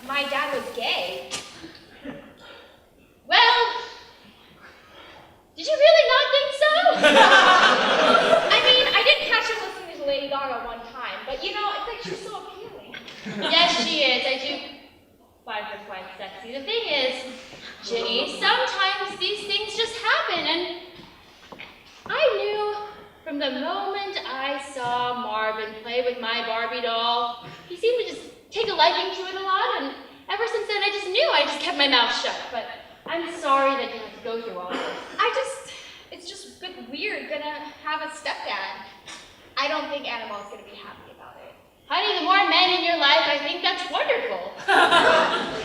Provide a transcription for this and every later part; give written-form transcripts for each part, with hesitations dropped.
my dad was gay. Well, did you really not think so? I mean, I did catch him listening to Lady Gaga one time, but you know, it's like she's so appealing. Yes, she is. I do find her quite sexy. The thing is, Ginny, sometimes these things just happen, and I knew from the moment I saw Marvin play with my Barbie doll, he seemed to just take a liking to it a lot, and ever since then I just knew. I just kept my mouth shut, but I'm sorry that you have to go through all this. It's just a bit weird gonna have a stepdad. I don't think Annabelle's gonna be happy about it. Honey, the more men in your life, I think that's wonderful.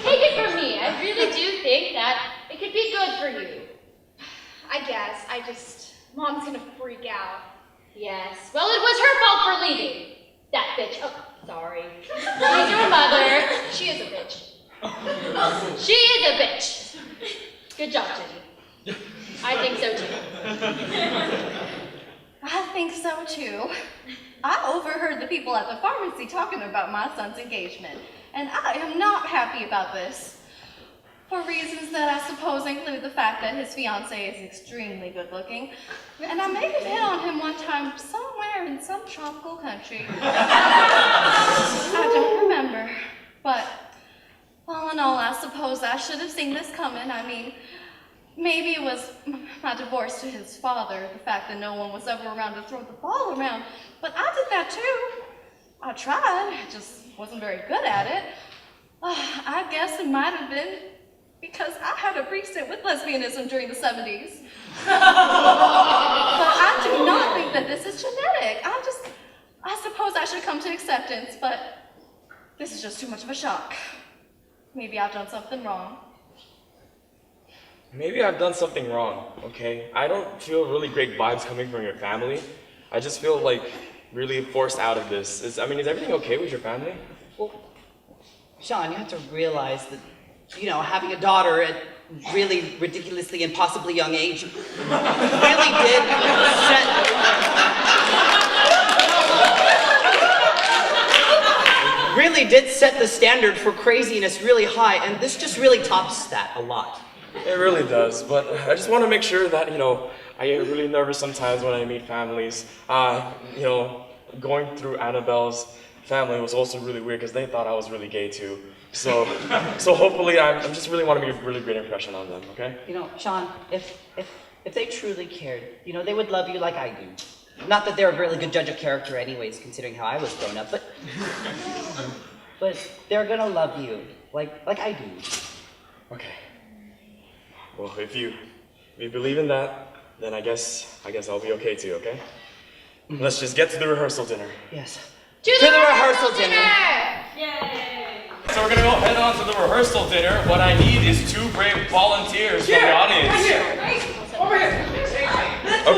Take it from me, I really do think that it could be good for you. I guess, Mom's gonna freak out. Yes, well, it was her fault for leaving. That bitch, oh, sorry. She's your mother. She is a bitch. She is a bitch. Good job, Ginny. I think so too. I think so too. I overheard the people at the pharmacy talking about my son's engagement, and I am not happy about this. For reasons that I suppose include the fact that his fiancée is extremely good looking, and I may have hit on him one time somewhere in some tropical country. I don't remember, but all in all, I suppose I should have seen this coming. I mean, maybe it was my divorce to his father, the fact that no one was ever around to throw the ball around, but I did that too. I tried, I just wasn't very good at it. I guess it might have been because I had a recent with lesbianism during the 70s. But I do not think that this is genetic. I suppose I should come to acceptance, but this is just too much of a shock. Maybe I've done something wrong. Maybe I've done something wrong, okay? I don't feel really great vibes coming from your family. I just feel like really forced out of this. Is everything okay with your family? Well, Sean, you have to realize that, having a daughter at really ridiculously and possibly young age really did set the standard for craziness really high, and this just really tops that a lot. It really does, but I just want to make sure that, I get really nervous sometimes when I meet families. Going through Annabelle's family was also really weird because they thought I was really gay too. So hopefully I just really want to make a really great impression on them, okay? Sean, if they truly cared, they would love you like I do. Not that they're a really good judge of character anyways, considering how I was grown up, but they're gonna love you like I do. Okay. Well, if you believe in that, then I guess I'll be okay too, okay? Let's just get to the rehearsal dinner. Yes. To the rehearsal dinner! Yay! So we're gonna go head on to the rehearsal dinner. What I need is 2 brave volunteers from the audience. Right here. Over here.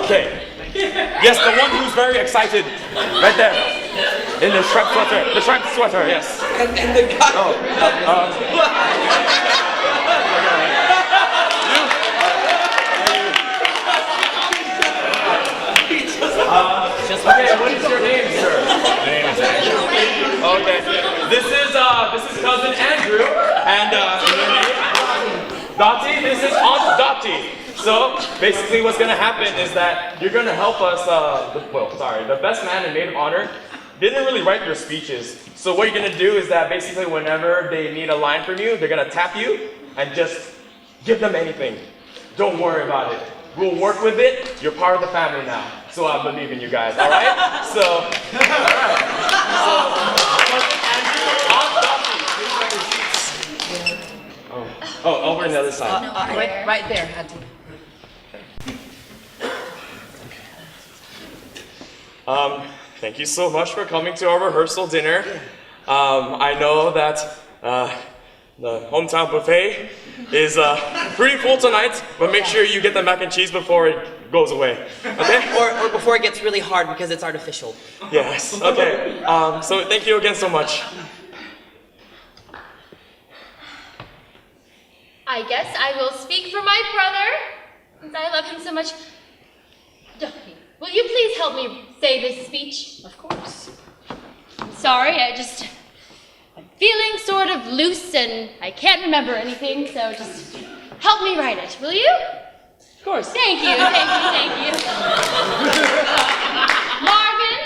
Okay. Yes, the one who's very excited. Right there. In the striped sweater. The striped sweater, yes. And the guy. Okay, what is your name, sir? Name is Andrew. Okay. This is cousin Andrew, and Dottie. This is Aunt Dottie. So basically, what's gonna happen is that you're gonna help us. The best man in maid of honor didn't really write their speeches. So what you're gonna do is that basically, whenever they need a line from you, they're gonna tap you and just give them anything. Don't worry about it. We'll work with it. You're part of the family now. So I believe in you guys, all right? So, over on the other side. Right there, Auntie. Thank you so much for coming to our rehearsal dinner. I know that the hometown buffet is pretty full tonight, but make sure you get the mac and cheese before it goes away, okay? Or before it gets really hard because it's artificial. Yes, okay. So thank you again so much. I guess I will speak for my brother, since I love him so much. Duffy, will you please help me say this speech? Of course. I'm sorry, I'm feeling sort of of loose and I can't remember anything, so just help me write it, will you? Of course. Thank you. Marvin,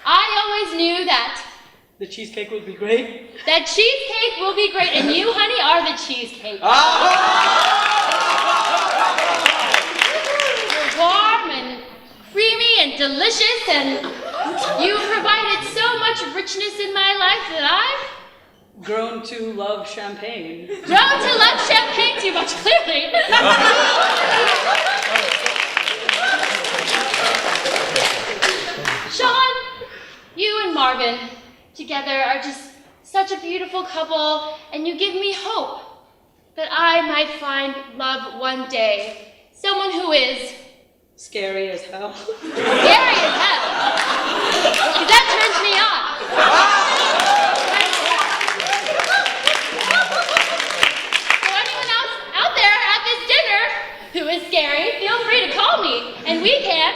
I always knew that The cheesecake would be great. that cheesecake will be great, and you, honey, are the cheesecake. You're warm and creamy and delicious, and you provided so much richness in my life that I've Grown to love champagne. grown to love champagne too much, clearly. Sean, you and Marvin together are just such a beautiful couple, and you give me hope that I might find love one day. Someone who is Scary as hell. scary as hell. 'Cause that turns me on. So anyone else out there at this dinner who is scary, feel free to call me, and we can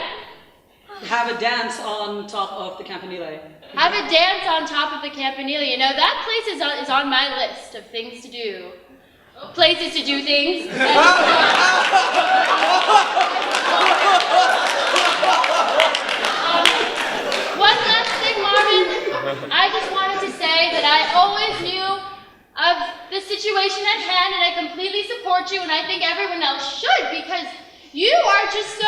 Have a dance on top of the campanile. have a dance on top of the Campanile. You know, that place is on my list of things to do. Places to do things. One last thing, Marvin. I just wanted to say that I always knew of the situation at hand, and I completely support you, and I think everyone else should, because you are just so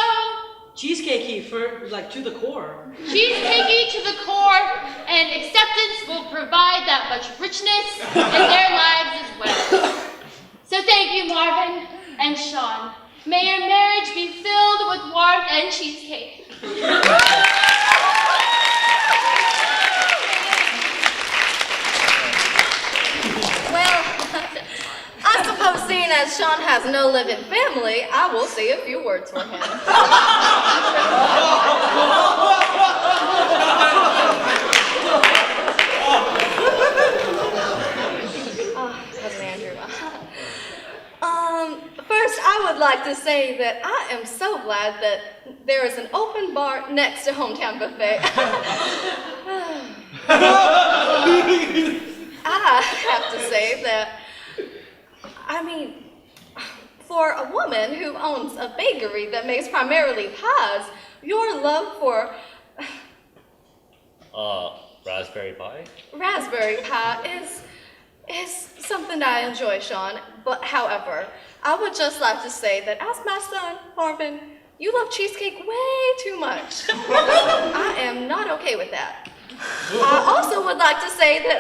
Cheesecakey for, like, to the core. cheesecakey to the core, and acceptance will provide that much richness in their lives as well. So thank you, Marvin and Sean. May your marriage be filled with warmth and cheesecake. Well, I suppose seeing as Sean has no living family, I will say a few words for him. Cousin Andrew. First, I would like to say that I am so glad that there is an open bar next to Hometown Buffet. I have to say that, I mean, for a woman who owns a bakery that makes primarily pies, your love for Raspberry pie? raspberry pie is something I enjoy, Sean. But however, I would just like to say that as my son, Marvin, you love cheesecake way too much. I am not okay with that. I also would like to say that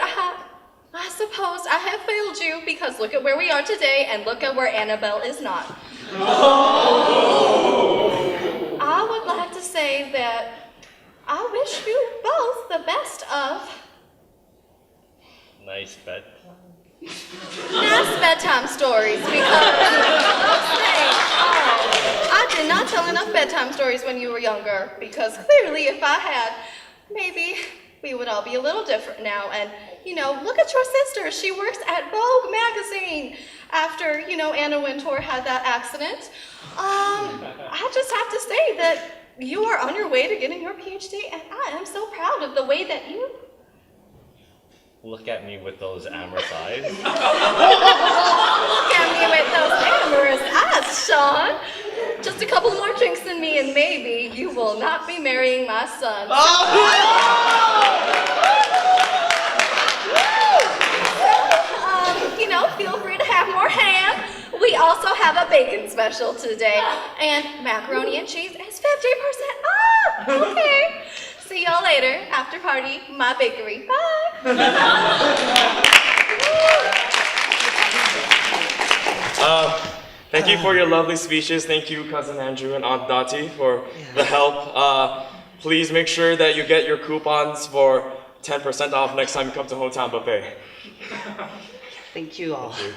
I suppose I have failed you, because look at where we are today and look at where Annabelle is not. I would like to say that I wish you both the best of Nice bed. nice bedtime stories, because I did not tell enough bedtime stories when you were younger, because clearly if I had, maybe we would all be a little different now. And, you know, look at your sister. She works at Vogue magazine after, you know, Anna Wintour had that accident. I just have to say that you are on your way to getting your PhD, and I am so proud of the way that you... Look at me with those amorous eyes. Look at me with those amorous eyes, Sean. Just a couple more drinks than me, and maybe you will not be marrying my son. You know, feel free to have more ham. We also have a bacon special today, and macaroni and cheese is 50% off. Okay. See y'all later. After party, my bakery. Bye. Thank you for your lovely speeches. Thank you, Cousin Andrew and Aunt Dottie, for the help. Please make sure that you get your coupons for 10% off next time you come to Hometown Buffet. Thank you all. Thank you.